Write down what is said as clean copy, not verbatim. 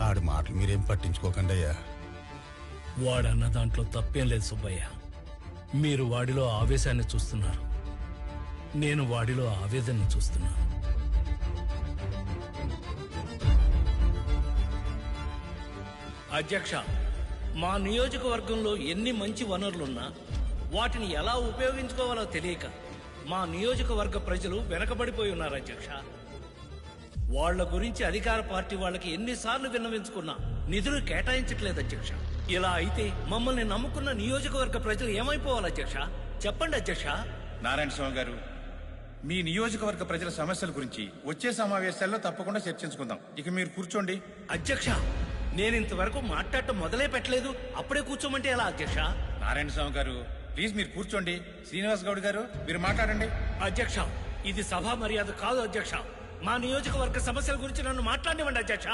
ఆడి మాటలు మీరేం పట్టించుకోకండి అయ్యా. వాడన్న దాంట్లో తప్పేం లేదు సుబ్బయ్య. మీరు వాడిలో ఆవేశాన్ని చూస్తున్నారు, నేను వాడిలో ఆవేదనను చూస్తున్నాను. అధ్యక్ష, మా నియోజకవర్గంలో ఎన్ని మంచి వనరులున్నా వాటిని ఎలా ఉపయోగించుకోవాలో తెలియక మా నియోజకవర్గ ప్రజలు వెనకబడిపోయి ఉన్నారు అధ్యక్ష. వాళ్ల గురించి అధికార పార్టీ వాళ్ళకి ఎన్నిసార్లు విన్నవించుకున్నా నిధులు కేటాయించట్లేదు అధ్యక్ష. ఇలా అయితే మమ్మల్ని నమ్ముకున్న నియోజకవర్గ ప్రజలు ఏమైపోవాలి అధ్యక్ష? చెప్పండి అధ్యక్ష. నారాయణ స్వామి గారు, మీ నియోజకవర్గ ప్రజల సమస్యల గురించి వచ్చే సమావేశాల్లో తప్పకుండా చర్చించుకుందాం. ఇక మీరు కూర్చోండి. అధ్యక్ష, నేను ఇంతవరకు మాట్లాడటం మొదలే పెట్టలేదు, అప్పుడే కూర్చోమంటే ఎలా అధ్యక్ష? నారాయణ స్వామి గారు, ప్లీజ్ మీరు కూర్చోండి. శ్రీనివాస్ గౌడ్ గారు, మీరు మాట్లాడండి. అధ్యక్ష, ఇది సభా మర్యాద కాదు అధ్యక్ష. మా నియోజకవర్గ సమస్యల గురించి నన్ను మాట్లాడివ్వండి అధ్యక్ష.